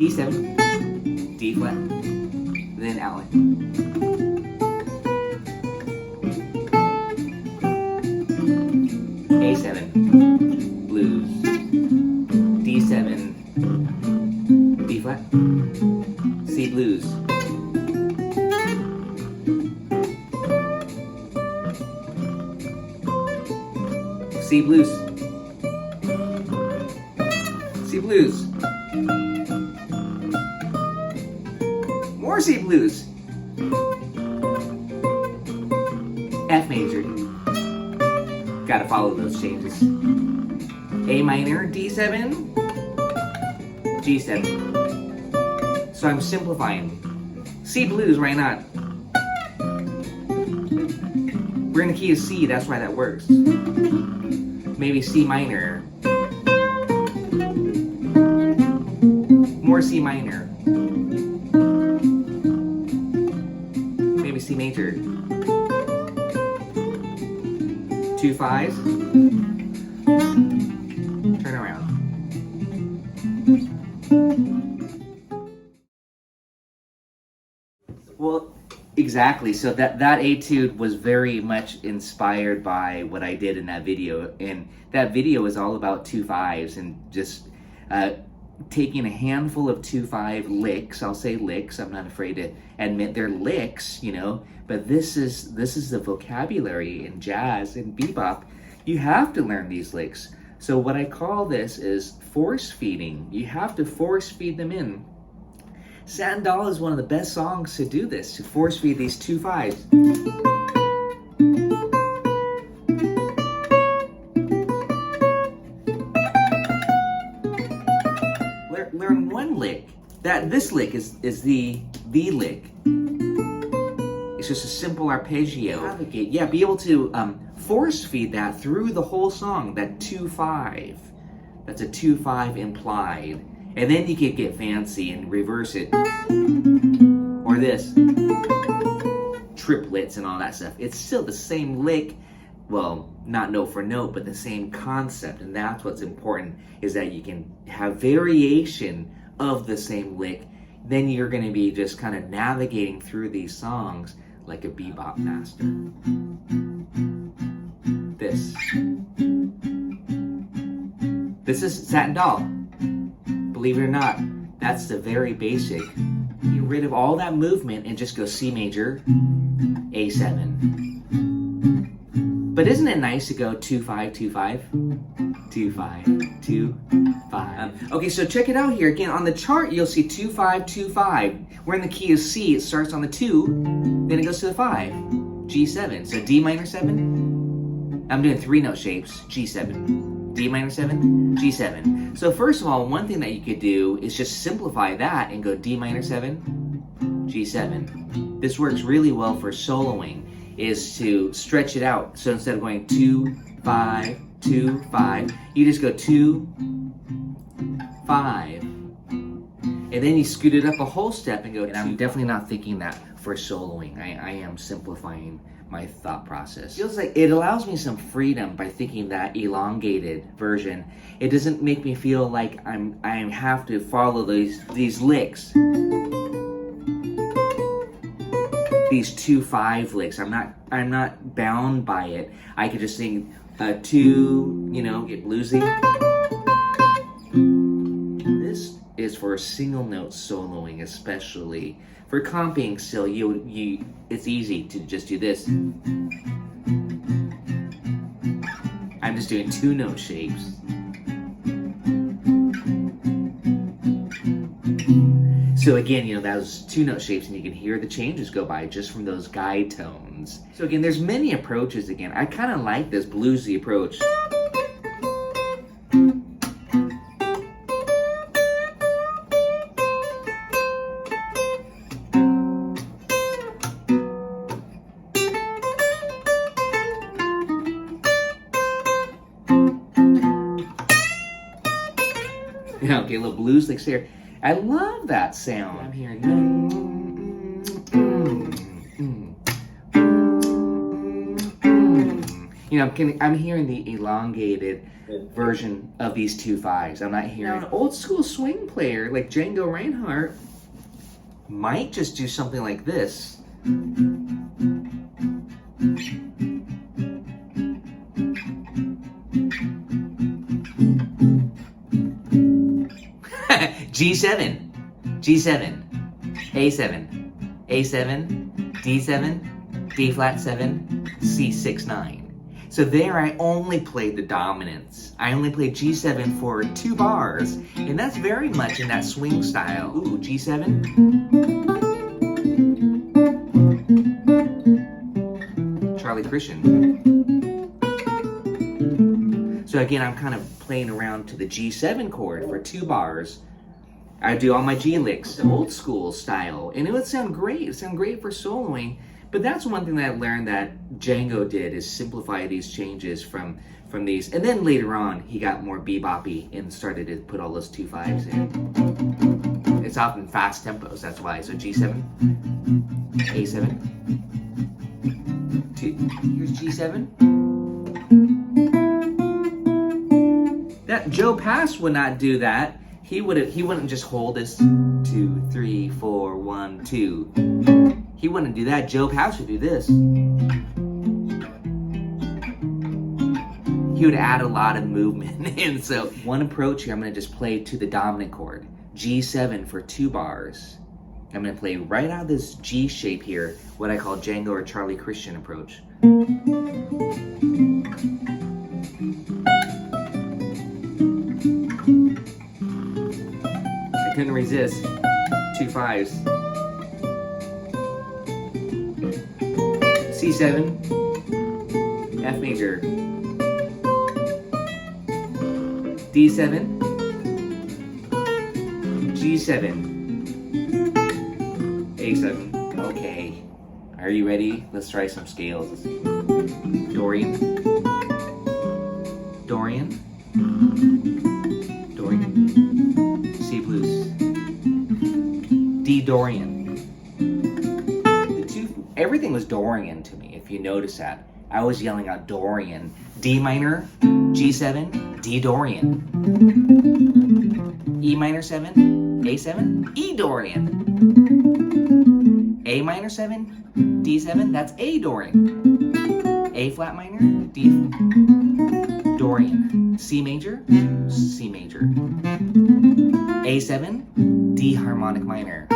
D7, D flat, then outline. A7, blues, D7, B flat, C blues, C blues, C blues, more C blues, F major. Gotta follow those changes. A minor, D7, G7. So I'm simplifying. C blues, why not? We're in the key of C, that's why that works. Maybe C minor. More C minor. Maybe C major. 2 5s. Turn around. Well, exactly. So that etude was very much inspired by what I did in that video, and that video is all about 2 5s and just taking a handful of 2 5 licks. I'll say licks. I'm not afraid to admit they're licks, you know. But this is the vocabulary in jazz and bebop. You have to learn these licks. So what I call this is force feeding. You have to force feed them in. Satin Doll is one of the best songs to do this, to force feed these 2 5s. Learn one lick. This lick is the lick. It's just a simple arpeggio. Yeah, be able to force feed that through the whole song, that 2 5. That's a 2 5 implied. And then you could get fancy and reverse it. Or this. Triplets and all that stuff. It's still the same lick. Well, not note for note, but the same concept. And that's what's important, is that you can have variation of the same lick. Then you're going to be just kind of navigating through these songs like a bebop master. This is Satin Doll. Believe it or not, that's the very basic. Get rid of all that movement and just go C major, A7. But isn't it nice to go 2 5 2 5? 2 5 2 5. Okay, so check it out here. Again, on the chart, you'll see 2 5 2 5. We're in the key of C. It starts on the 2, then it goes to the 5. G7. So D minor 7. I'm doing 3-note shapes. G7. D minor 7. G7. So first of all, one thing that you could do is just simplify that and go D minor 7, G7. This works really well for soloing, is to stretch it out. So instead of going 2 5 2 5, you just go 2 5. And then you scoot it up a whole step and go, and I'm definitely not thinking that for soloing. I am simplifying my thought process. Feels like it allows me some freedom by thinking that elongated version. It doesn't make me feel like I have to follow these licks. These 2 5 licks. I'm not bound by it. I could just sing 2, you know, get bluesy. This is for single note soloing, especially. For comping still, it's easy to just do this. I'm just doing 2-note shapes. So again, you know, those 2-note shapes, and you can hear the changes go by just from those guide tones. So again, there's many approaches again. I kind of like this bluesy approach. Yeah, okay, a little blues licks here. I love that sound. I'm hearing. You know, I'm hearing the elongated version of these 2 5s. I'm not hearing an old school swing player like Django Reinhardt might just do something like this. G7, G7, A7, A7, D7, D flat 7, C6 9. So there I only played the dominants. I only played G7 for 2 bars, and that's very much in that swing style. Ooh, G7. Charlie Christian. So again, I'm kind of playing around to the G7 chord for 2 bars. I do all my G licks, the old school style, and it would sound great. It would sound great for soloing. But that's one thing that I learned that Django did, is simplify these changes from these. And then later on, he got more beboppy and started to put all those 2 5s in. It's often fast tempos, that's why. So G7, A7, here's G7. That Joe Pass would not do that. He wouldn't just hold this 2, 3, 4, 1, 2. He wouldn't do that. Joe Pass would do this. He would add a lot of movement. And so one approach here, I'm going to just play to the dominant chord. G7 for 2 bars. I'm going to play right out of this G shape here, what I call Django or Charlie Christian approach. I couldn't resist. 2 5s. C7, F major, D7, G7, A7. Okay, are you ready? Let's try some scales. Dorian, Dorian, Dorian, C blues, D Dorian. Everything was Dorian to me, if you notice that. I was yelling out Dorian. D minor, G7, D Dorian. E minor 7, A7, E Dorian. A minor 7, D7, that's A Dorian. A flat minor, D Dorian. C major, C major. A7, D harmonic minor.